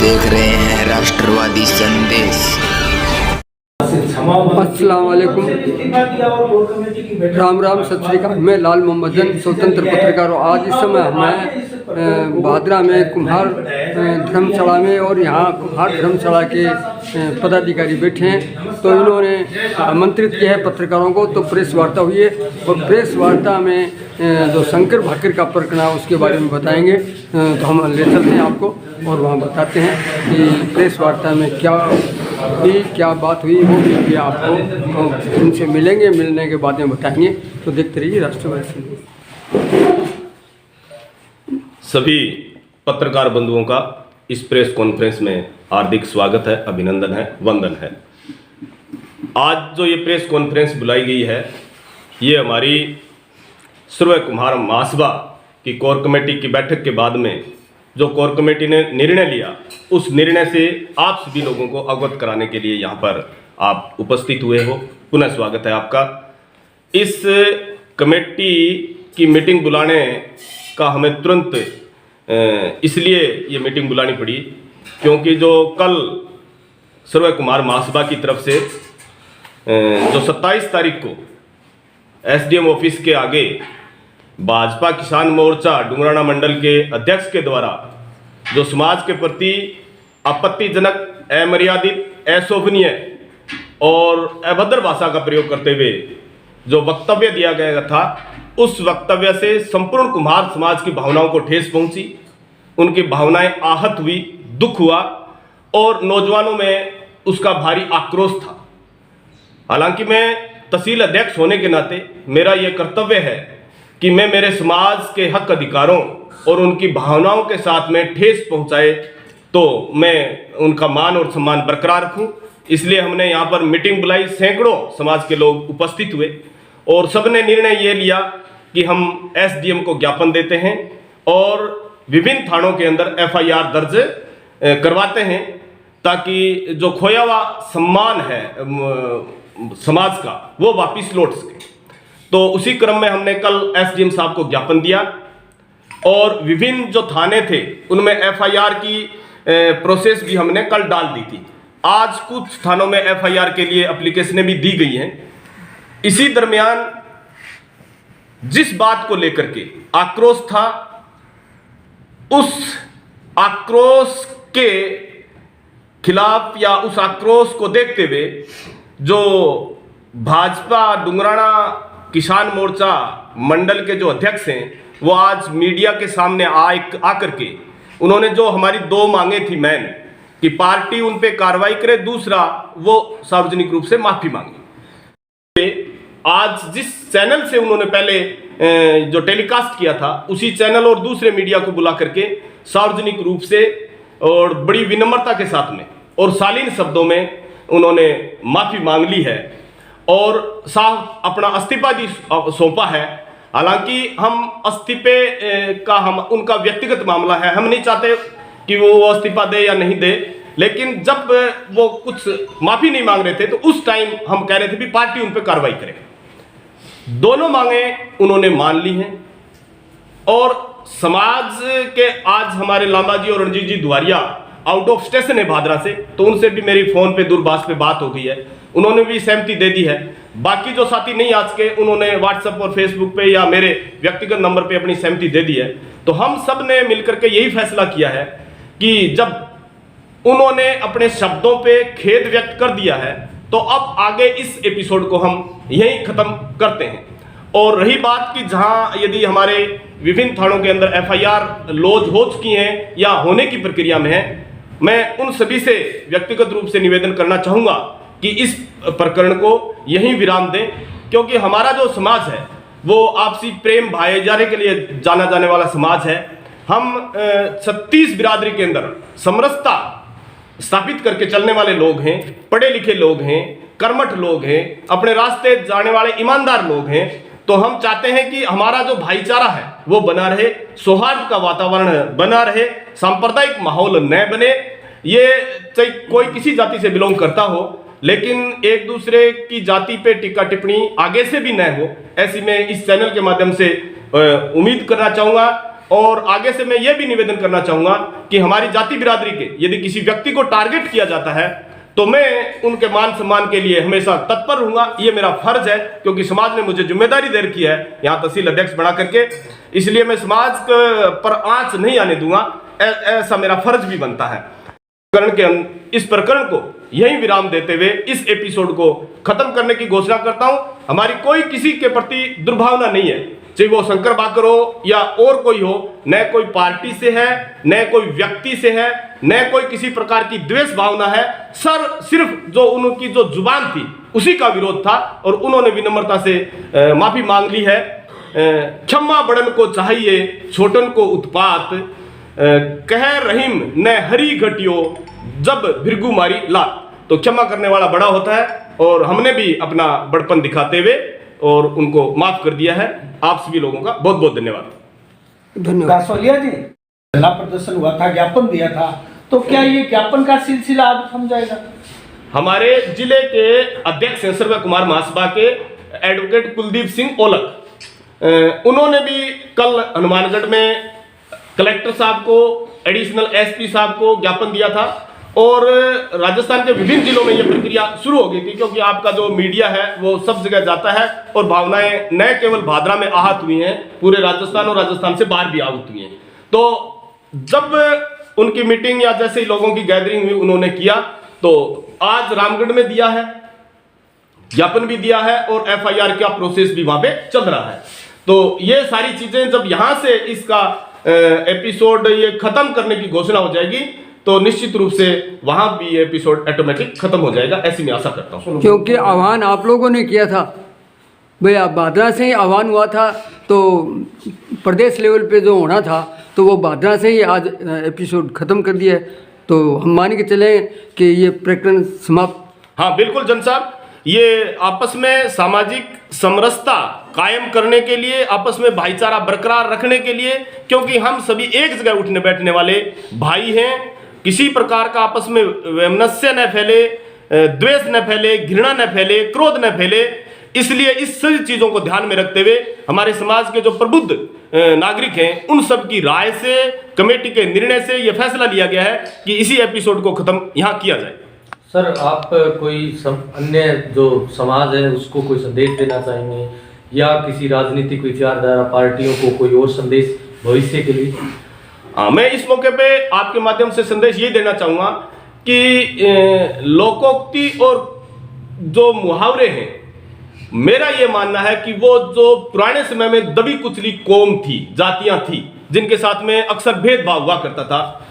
देख रहे हैं राष्ट्रवादी संदेश। अस्सलाम वालेकुम, राम राम, सत श्री अकाल। मैं लाल मोहम्मद जन, स्वतंत्र पत्रकार हूँ। आज इस समय मैं भादरा में कुम्हार धर्मशाला में, और यहाँ कुम्हार धर्मशाला के पदाधिकारी बैठे हैं। तो इन्होंने आमंत्रित किया है पत्रकारों को, तो प्रेस वार्ता हुई है। और प्रेस वार्ता में जो शंकर भाकर का प्रकरण है उसके बारे में बताएंगे। तो हम ले चलते हैं आपको और वहाँ बताते हैं कि प्रेस वार्ता में क्या बात हुई, वो भी आपको उनसे मिलेंगे, मिलने के बाद में बताएंगे। तो देखते रहिए राष्ट्रवादी संदेश। सभी पत्रकार बंधुओं का इस प्रेस कॉन्फ्रेंस में हार्दिक स्वागत है, अभिनंदन है, वंदन है। आज जो ये प्रेस कॉन्फ्रेंस बुलाई गई है, ये हमारी सर्व कुम्हार महासभा की कोर कमेटी की बैठक के बाद में जो कोर कमेटी ने निर्णय लिया, उस निर्णय से आप सभी लोगों को अवगत कराने के लिए यहाँ पर आप उपस्थित हुए हो। पुनः स्वागत है आपका। इस कमेटी की मीटिंग बुलाने का हमें तुरंत इसलिए ये मीटिंग बुलानी पड़ी क्योंकि जो कल सर्व कुम्हार महासभा की तरफ से जो 27 तारीख को एसडीएम ऑफिस के आगे भाजपा किसान मोर्चा डुंगराना मंडल के अध्यक्ष के द्वारा जो समाज के प्रति आपत्तिजनक, अमर्यादित, अशोभनीय और अभद्र भाषा का प्रयोग करते हुए जो वक्तव्य दिया गया था, उस वक्तव्य से संपूर्ण कुम्हार समाज की भावनाओं को ठेस पहुंची, उनकी भावनाएं आहत हुई, दुख हुआ और नौजवानों में उसका भारी आक्रोश था। हालांकि मैं तहसील अध्यक्ष होने के नाते मेरा यह कर्तव्य है कि मैं मेरे समाज के हक अधिकारों और उनकी भावनाओं के साथ में ठेस पहुंचाए तो मैं उनका मान और सम्मान बरकरार रखूं। इसलिए हमने यहाँ पर मीटिंग बुलाई। सैकड़ों समाज के लोग उपस्थित हुए और सबने निर्णय ये लिया कि हम एसडीएम को ज्ञापन देते हैं और विभिन्न थानों के अंदर एफआईआर दर्ज करवाते हैं ताकि जो खोया हुआ सम्मान है समाज का वो वापिस लौट सके। तो उसी क्रम में हमने कल एसडीएम साहब को ज्ञापन दिया और विभिन्न जो थाने थे उनमें एफआईआर की प्रोसेस भी हमने कल डाल दी थी। आज कुछ थानों में एफआईआर के लिए एप्लीकेशनें भी दी गई हैं। इसी दरमियान जिस बात को लेकर के आक्रोश था, उस आक्रोश के खिलाफ या उस आक्रोश को देखते हुए जो भाजपा डुंगराना किसान मोर्चा मंडल के जो अध्यक्ष हैं, वो आज मीडिया के सामने आकर के उन्होंने जो हमारी दो मांगे थी मैन कि पार्टी उन पे कार्रवाई करे, दूसरा वो सार्वजनिक रूप से माफी मांगी। आज जिस चैनल से उन्होंने पहले जो टेलीकास्ट किया था, उसी चैनल और दूसरे मीडिया को बुला करके सार्वजनिक रूप से और बड़ी विनम्रता के साथ में और शालीन शब्दों में उन्होंने माफी मांग ली है और साफ अपना इस्तीफा भी सौंपा है। हालांकि हम इस्तीफे का उनका व्यक्तिगत मामला है, हम नहीं चाहते कि वो इस्तीफा दे या नहीं दे, लेकिन जब वो कुछ माफी नहीं मांग रहे थे तो उस टाइम हम कह रहे थे कि पार्टी उन पर कार्रवाई करे। दोनों मांगे उन्होंने मान ली हैं और समाज के आज हमारे लांबाजी और रणजीत जी दुआरिया आउट ऑफ स्टेशन है भादरा से, तो उनसे भी मेरी फोन पे दूरभाष पे बात हो गई है, उन्होंने भी सहमति दे दी है। बाकी जो साथी नहीं आ सके उन्होंने व्हाट्सएप और फेसबुक पे या मेरे व्यक्तिगत नंबर पे अपनी सहमति दे दी है। तो हम सब ने मिलकर के यही फैसला किया है कि जब उन्होंने अपने शब्दों पे खेद व्यक्त कर दिया है तो अब आगे इस एपिसोड को हम यहीं खत्म करते हैं। और रही बात कि जहां यदि हमारे विभिन्न थानों के अंदर एफआईआर लॉन्च हो चुकी हैं या होने की प्रक्रिया में है, मैं उन सभी से व्यक्तिगत रूप से निवेदन करना चाहूंगा कि इस प्रकरण को यहीं विराम दें, क्योंकि हमारा जो समाज है वो आपसी प्रेम भाईचारे के लिए जाना जाने वाला समाज है। हम 36 बिरादरी के अंदर समरसता स्थापित करके चलने वाले लोग हैं, पढ़े लिखे लोग हैं, कर्मठ लोग हैं, अपने रास्ते जाने वाले ईमानदार लोग हैं। तो हम चाहते हैं कि हमारा जो भाईचारा है वो बना रहे, सौहार्द का वातावरण बना रहे, सांप्रदायिक माहौल न बने। ये चाहे कोई किसी जाति से बिलोंग करता हो, लेकिन एक दूसरे की जाति पे टिक्का टिप्पणी आगे से भी न हो, ऐसी मैं इस चैनल के माध्यम से उम्मीद करना चाहूँगा। और आगे से मैं ये भी निवेदन करना चाहूंगा कि हमारी जाति बिरादरी के यदि किसी व्यक्ति को टारगेट किया जाता है तो मैं उनके मान सम्मान के लिए हमेशा तत्पर रहूंगा। ये मेरा फर्ज है, क्योंकि समाज ने मुझे जिम्मेदारी दे रखी है यहाँ तहसील अध्यक्ष बना करके, इसलिए मैं समाज पर आंच नहीं आने दूंगा, ऐसा मेरा फर्ज भी बनता है। इस प्रकरण को यही विराम देते हुए इस एपिसोड को खत्म करने की घोषणा करता हूं। हमारी कोई किसी के प्रति दुर्भावना नहीं है, चाहे वो शंकर बाकर हो या और कोई हो, न कोई पार्टी से है, न कोई व्यक्ति से है, न कोई किसी प्रकार की द्वेष भावना है। सिर्फ जो उनकी जो जुबान थी उसी का विरोध था और उन्होंने विनम्रता से माफी मांग ली है। क्षमा बड़न को चाहिए छोटन को उत्पात, कह रहीम न हरी घटियो जब भृगु मारी लात। तो क्षमा करने वाला बड़ा होता है और हमने भी अपना बड़पन दिखाते हुए और उनको माफ कर दिया है। आप सभी लोगों का बहुत बहुत धन्यवाद। कासोलिया जी, धरना प्रदर्शन हुआ था, ज्ञापन दिया था, तो क्या ये ज्ञापन का सिलसिला आज थम जाएगा? हमारे जिले के अध्यक्ष हैं सर्वे कुमार महासभा के एडवोकेट कुलदीप सिंह ओलक, उन्होंने भी कल हनुमानगढ़ में कलेक्टर साहब को, एडिशनल एसपी साहब को ज्ञापन दिया था और राजस्थान के विभिन्न जिलों में यह प्रक्रिया शुरू हो गई थी, क्योंकि आपका जो मीडिया है वो सब जगह जाता है और भावनाएं न केवल भादरा में आहत हुई हैं, पूरे राजस्थान और राजस्थान से बाहर भी आहत हुई हैं। तो जब उनकी मीटिंग या जैसे लोगों की गैदरिंग हुई उन्होंने किया, तो आज रामगढ़ में दिया है, ज्ञापन भी दिया है और एफआईआर का प्रोसेस भी वहां पे चल रहा है। तो ये सारी चीजें जब यहां से इसका एपिसोड ये खत्म करने की घोषणा हो जाएगी तो निश्चित रूप से वहां भी एपिसोड ऑटोमेटिक खत्म हो जाएगा, ऐसी मैं आशा करता हूं। क्योंकि आह्वान आप लोगों ने किया था भाई, आप भादरा से ही आह्वान हुआ था, तो प्रदेश लेवल पे जो होना था तो वो भादरा से ही आज एपिसोड खत्म कर दिया है। तो हम मान के चले कि ये प्रकरण समाप्त। हाँ बिल्कुल जन साहब, ये आपस में सामाजिक समरसता कायम करने के लिए, आपस में भाईचारा बरकरार रखने के लिए, क्योंकि हम सभी एक जगह उठने बैठने वाले भाई हैं, किसी प्रकार का आपस में वैमनस्य न फैले, द्वेष न फैले, घृणा न फैले, क्रोध न फैले। इसलिए इस सभी चीजों को ध्यान में रखते हुए हमारे समाज के जो प्रबुद्ध नागरिक हैं उन सब की राय से, कमेटी के निर्णय से यह फैसला लिया गया है कि इसी एपिसोड को खत्म यहाँ किया जाए। सर, आप कोई अन्य जो समाज है उसको कोई संदेश देना चाहेंगे या किसी राजनीतिक विचारधारा पार्टियों को कोई और संदेश भविष्य के लिए? मैं इस मौके पे आपके माध्यम से संदेश ये देना चाहूंगा कि लोकोक्ति और जो मुहावरे हैं, मेरा ये मानना है कि वो जो पुराने समय में दबी कुचली कौम थी, जातियां थी, जिनके साथ में अक्सर भेदभाव हुआ करता था,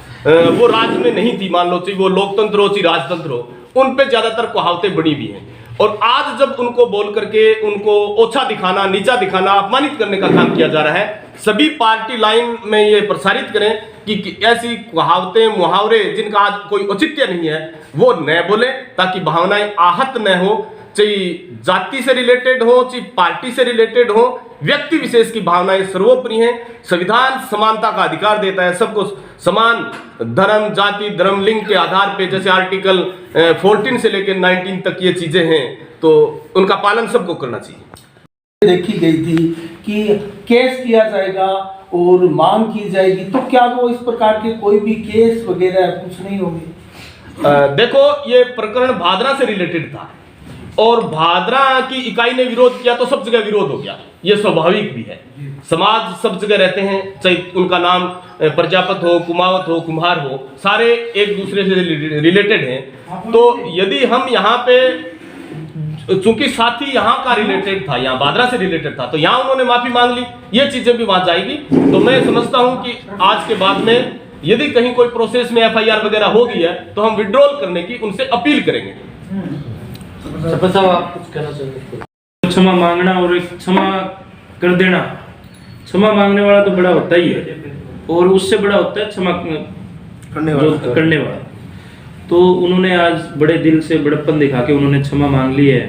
वो राज में नहीं थी, मान लो चाहिए वो लोकतंत्र हो चाहे राजतंत्र हो, उन पे ज्यादातर कहावतें बनी हुई हैं। और आज जब उनको बोल करके उनको ओछा दिखाना, नीचा दिखाना, अपमानित करने का काम किया जा रहा है, सभी पार्टी लाइन में ये प्रसारित करें कि ऐसी कहावतें, मुहावरे जिनका आज कोई औचित्य नहीं है वो न बोले, ताकि भावनाएं आहत न हो, चाहे जाति से रिलेटेड हो चाहे पार्टी से रिलेटेड हो, व्यक्ति विशेष की भावनाएं सर्वोपरि हैं। संविधान समानता का अधिकार देता है, सबको समान धर्म, जाति, धर्म, लिंग के आधार पे, जैसे आर्टिकल 14 से लेकर 19 तक ये चीजें हैं, तो उनका पालन सबको करना चाहिए। देखी गई थी कि केस किया जाएगा और मांग की जाएगी, तो क्या वो इस प्रकार के कोई भी केस वगैरह कुछ नहीं होंगे? देखो, ये प्रकरण भादरा से रिलेटेड था और भादरा की इकाई ने विरोध किया तो सब जगह विरोध हो गया, ये स्वाभाविक भी है। समाज सब जगह रहते हैं, चाहे उनका नाम प्रजापत हो, कुमावत हो, कुम्हार हो, सारे एक दूसरे से रिलेटेड हैं। तो यदि हम यहाँ पे, चूंकि साथी यहाँ का रिलेटेड था, यहाँ भादरा से रिलेटेड था, तो यहाँ उन्होंने माफी मांग ली, ये चीजें भी वहां जाएगी। तो मैं समझता हूँ कि आज के बाद में यदि कहीं कोई प्रोसेस में एफआईआर वगैरह हो गई है तो हम विड्रॉल करने की उनसे अपील करेंगे। साहब, आप कुछ कहना चाहेंगे? क्षमा मांगना और एक क्षमा कर देना, क्षमा मांगने वाला तो बड़ा होता ही है और उससे बड़ा होता है क्षमा करने वाला। तो उन्होंने आज बड़े दिल से बड़प्पन दिखा के उन्होंने क्षमा मांग ली है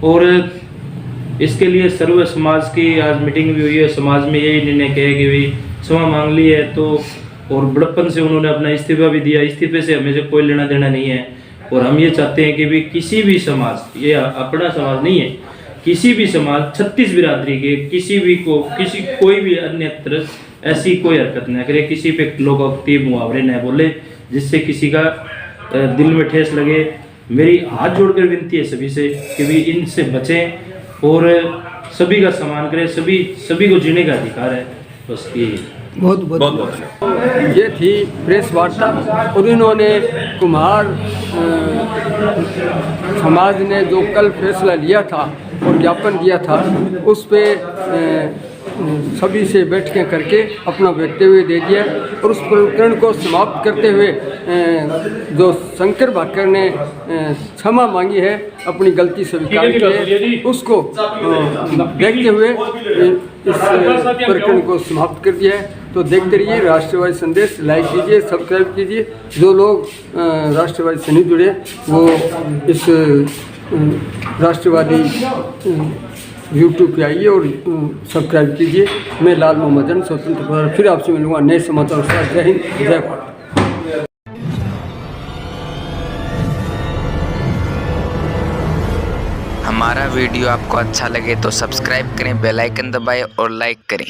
और इसके लिए सर्व समाज की आज मीटिंग भी हुई है। समाज में यही निर्णय किया कि भाई क्षमा मांग ली है, तो और बड़प्पन से उन्होंने अपना इस्तीफा भी दिया। इस्तीफे से हमें से कोई लेना देना नहीं है और हम ये चाहते हैं कि भी किसी भी समाज, ये अपना समाज नहीं है, किसी भी समाज 36 बिरादरी के किसी भी को, किसी कोई भी अन्य ऐसी कोई हरकत न करे, किसी पे लोकोक्ति मुहावरे न बोले जिससे किसी का दिल में ठेस लगे। मेरी हाथ जोड़कर विनती है सभी से कि भी इनसे बचें और सभी का सम्मान करें, सभी को जीने का अधिकार है। बस ये बहुत बहुत बहुत ये थी प्रेस वार्ता और इन्होंने कुम्हार समाज ने जो कल फैसला लिया था और ज्ञापन दिया था उस पे सभी से बैठकें करके अपना वक्तव्य दे दिया और उस प्रकरण को समाप्त करते हुए जो शंकर भाकर ने क्षमा मांगी है, अपनी गलती स्वीकार की है, उसको देखते हुए इस प्रकरण को समाप्त कर दिया है। तो देखते रहिए राष्ट्रवादी संदेश, लाइक कीजिए, सब्सक्राइब कीजिए। जो लोग राष्ट्रवादी से नहीं जुड़े वो इस राष्ट्रवादी यूट्यूब पे आइए और सब्सक्राइब कीजिए। मैं लाल मोहम्मद जन, स्वतंत्र पत्रकार, फिर आपसे मिलूंगा नए समाचार के साथ। जय हिंद, जय भारत। हमारा वीडियो आपको अच्छा लगे तो सब्सक्राइब करें, बेल आइकन दबाएं और लाइक करें।